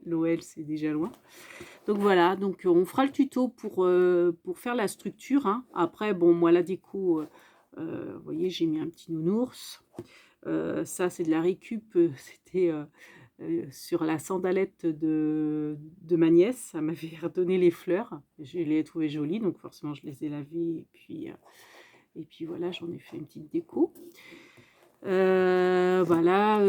L'OL, c'est déjà loin. Donc voilà, donc on fera le tuto pour faire la structure, hein. Après, bon, moi, la déco, vous voyez, j'ai mis un petit nounours. Ça, c'est de la récup. C'était sur la sandalette de ma nièce. Ça m'avait redonné les fleurs. Je les ai trouvées jolies, donc forcément, je les ai lavées. Et puis voilà, j'en ai fait une petite déco. Voilà,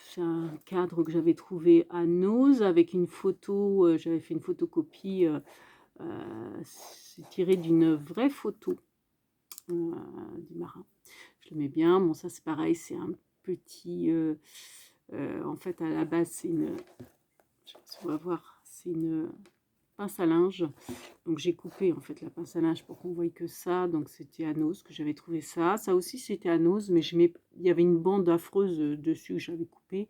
c'est un cadre que j'avais trouvé à Nose avec une photo. J'avais fait une photocopie. C'est tiré d'une vraie photo du marin. Je le mets bien. Bon, ça c'est pareil, c'est un petit... en fait, à la base, c'est une... Je sais pas si on va voir, c'est une pince à linge. Donc j'ai coupé en fait la pince à linge pour qu'on voie que ça. Donc c'était à Nose que j'avais trouvé ça. Ça aussi c'était à Nose, mais il y avait une bande affreuse dessus que j'avais coupé.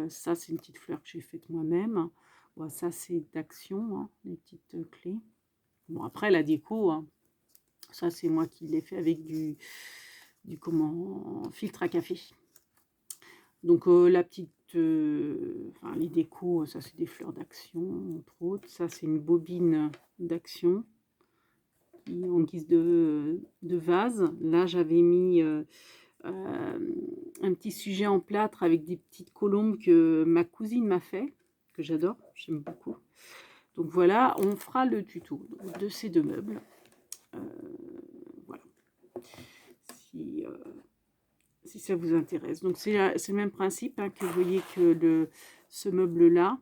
Ça c'est une petite fleur que j'ai faite moi-même. Bon, ça c'est d'Action, hein, les petites clés. Bon, après la déco, hein, ça c'est moi qui l'ai fait avec du filtre à café. Donc la petite, enfin les décos, ça c'est des fleurs d'Action entre autres. Ça c'est une bobine d'Action en guise de vase. Là j'avais mis un petit sujet en plâtre avec des petites colombes que ma cousine m'a fait, que j'adore, j'aime beaucoup. Donc voilà, on fera le tuto de ces deux meubles. Voilà. Si ça vous intéresse. Donc c'est le même principe, hein, que vous voyez que ce meuble-là.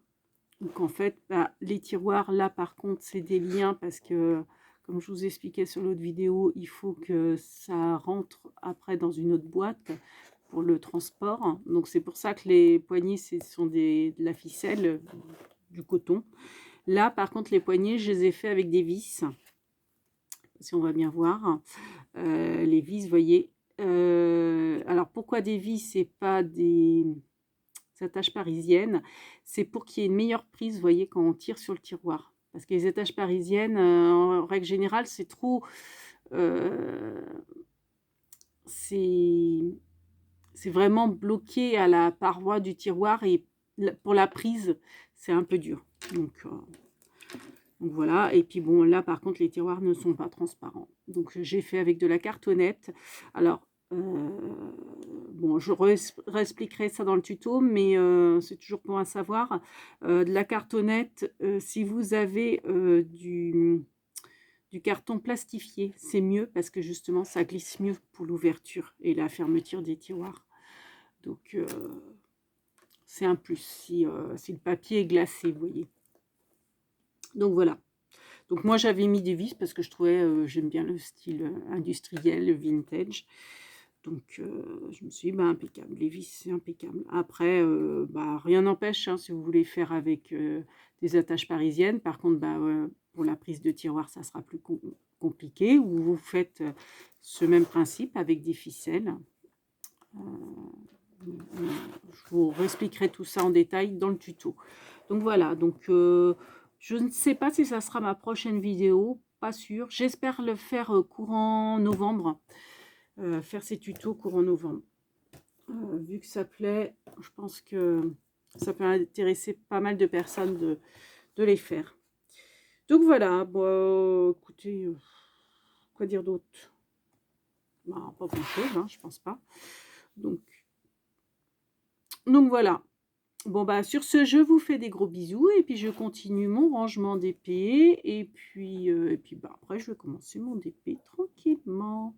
Donc en fait, bah, les tiroirs, là par contre, c'est des liens parce que, comme je vous expliquais sur l'autre vidéo, il faut que ça rentre après dans une autre boîte pour le transport. Donc c'est pour ça que les poignées, ce sont de la ficelle, du coton. Là par contre, les poignées, je les ai fait avec des vis. Si on va bien voir. Les vis, vous voyez. Alors pourquoi des vis et pas des attaches parisiennes? C'est pour qu'il y ait une meilleure prise, vous voyez, quand on tire sur le tiroir. Parce que les attaches parisiennes, en règle générale, c'est trop... c'est vraiment bloqué à la paroi du tiroir et pour la prise, c'est un peu dur. Donc voilà, et puis bon, là par contre, les tiroirs ne sont pas transparents. Donc j'ai fait avec de la cartonnette. Alors, bon, je réexpliquerai ça dans le tuto, mais c'est toujours bon à savoir. De la cartonnette, si vous avez du carton plastifié, c'est mieux parce que justement, ça glisse mieux pour l'ouverture et la fermeture des tiroirs. Donc, c'est un plus si le papier est glacé, vous voyez. Donc voilà. Donc moi j'avais mis des vis parce que je trouvais, j'aime bien le style industriel, vintage. Donc je me suis dit, bah, impeccable, les vis c'est impeccable. Après, bah, rien n'empêche, hein, si vous voulez faire avec des attaches parisiennes. Par contre, bah, pour la prise de tiroir, ça sera plus compliqué. Ou vous faites ce même principe avec des ficelles. Je vous réexpliquerai tout ça en détail dans le tuto. Donc voilà, donc je ne sais pas si ça sera ma prochaine vidéo, pas sûr. J'espère le faire courant novembre, faire ces tutos courant novembre. Vu que ça plaît, je pense que ça peut intéresser pas mal de personnes de les faire. Donc voilà, bon, écoutez, quoi dire d'autre? Bah, pas grand chose, hein, je pense pas. Donc voilà. Bon, bah, sur ce, je vous fais des gros bisous et puis je continue mon rangement d'épée. Et puis bah, après, je vais commencer mon épée tranquillement.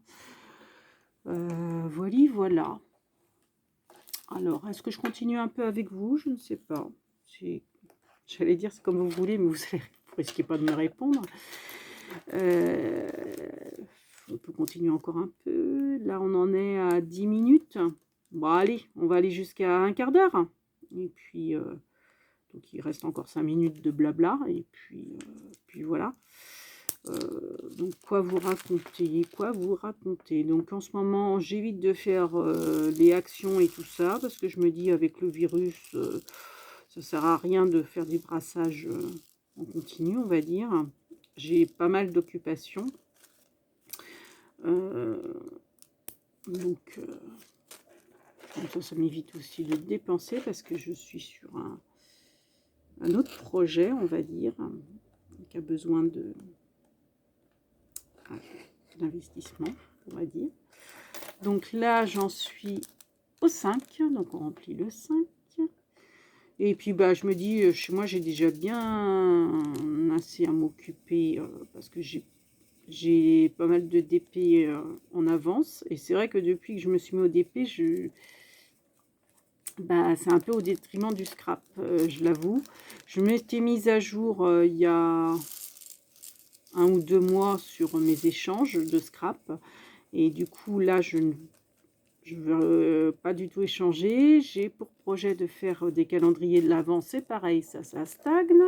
Voilà. Alors, est-ce que je continue un peu avec vous? Je ne sais pas. J'allais dire c'est comme vous voulez, mais vous risquez pas de me répondre. On peut continuer encore un peu. Là, on en est à 10 minutes. Bon, allez, on va aller jusqu'à un quart d'heure. Et puis, donc il reste encore 5 minutes de blabla. Et puis voilà. Donc, quoi vous raconter? Donc, en ce moment, j'évite de faire les actions et tout ça. Parce que je me dis, avec le virus, ça sert à rien de faire du brassage en continu, on va dire. J'ai pas mal d'occupations. Donc ça m'évite aussi de dépenser parce que je suis sur un autre projet, on va dire, qui a besoin d'investissement, on va dire. Donc là, j'en suis au 5, donc on remplit le 5. Et puis, bah, je me dis, chez moi, j'ai déjà bien assez à m'occuper parce que j'ai pas mal de DP en avance. Et c'est vrai que depuis que je me suis mis au DP, bah, c'est un peu au détriment du scrap, je l'avoue. Je m'étais mise à jour il y a 1 ou 2 mois sur mes échanges de scrap. Et du coup, là, je ne veux pas du tout échanger. J'ai pour projet de faire des calendriers de l'Avent. C'est pareil, ça stagne.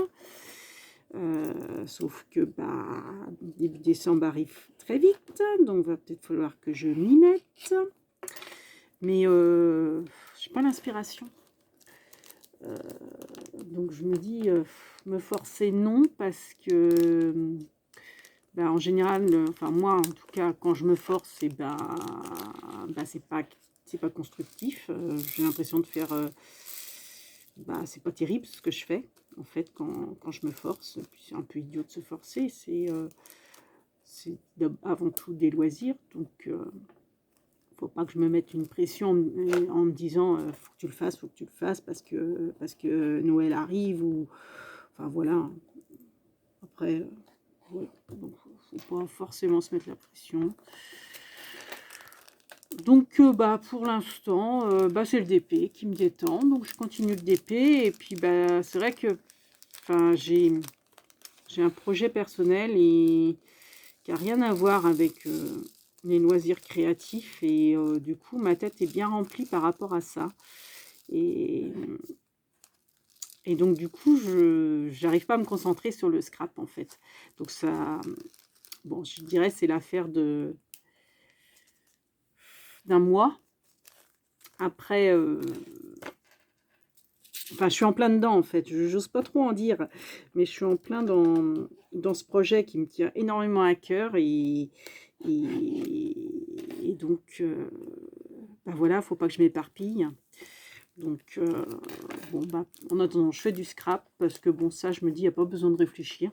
Sauf que bah, début décembre arrive très vite. Donc, va peut-être falloir que je m'y mette. Mais j'ai pas l'inspiration. Donc, je me dis, me forcer non, parce que... Ben, en général, enfin moi en tout cas, quand je me force, et c'est pas constructif. J'ai l'impression de faire, c'est pas terrible ce que je fais en fait quand je me force. Puis c'est un peu idiot de se forcer. C'est avant tout des loisirs, donc faut pas que je me mette une pression en me disant faut que tu le fasses, faut que tu le fasses parce que Noël arrive ou enfin voilà. Après. Voilà, donc faut pas forcément se mettre la pression. Donc pour l'instant, c'est le DP qui me détend, donc je continue le DP. Et puis c'est vrai que j'ai un projet personnel et qui n'a rien à voir avec les loisirs créatifs, et du coup ma tête est bien remplie par rapport à ça. Et donc du coup je n'arrive pas à me concentrer sur le scrap en fait. Donc ça, bon, je dirais c'est l'affaire d'un mois. Après, je suis en plein dedans en fait. Je n'ose pas trop en dire, mais je suis en plein dans ce projet qui me tient énormément à cœur. Et donc, voilà, faut pas que je m'éparpille. Donc, en attendant, je fais du scrap parce que bon, ça, je me dis, il n'y a pas besoin de réfléchir.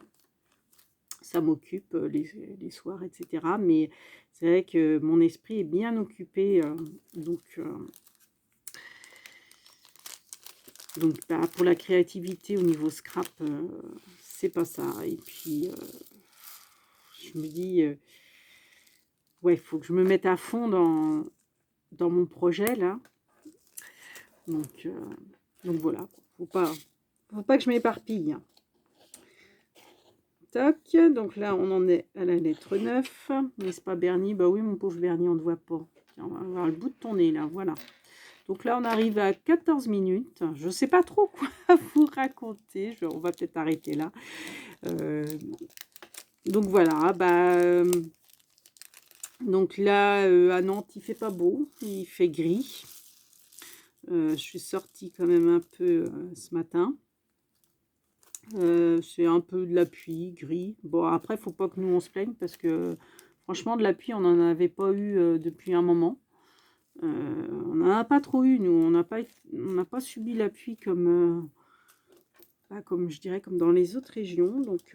Ça m'occupe les soirs, etc. Mais c'est vrai que mon esprit est bien occupé. Donc, pour la créativité au niveau scrap, c'est pas ça. Et puis, je me dis, ouais, il faut que je me mette à fond dans mon projet, là. Donc voilà, faut pas que je m'éparpille. Toc, donc là, on en est à la lettre 9. N'est-ce pas, Bernie? Bah oui, mon pauvre Bernie, on ne te voit pas. Tiens, on va voir le bout de ton nez, là, voilà. Donc là, on arrive à 14 minutes. Je ne sais pas trop quoi vous raconter. On va peut-être arrêter là. Donc voilà. Donc là, à Nantes, il fait pas beau. Il fait gris. Je suis sortie quand même un peu ce matin. C'est un peu de la pluie, gris. Bon, après, il ne faut pas que nous, on se plaigne parce que franchement, de la pluie, on n'en avait pas eu depuis un moment. On n'en a pas trop eu, nous. On n'a pas subi la pluie comme je dirais, comme dans les autres régions. Donc,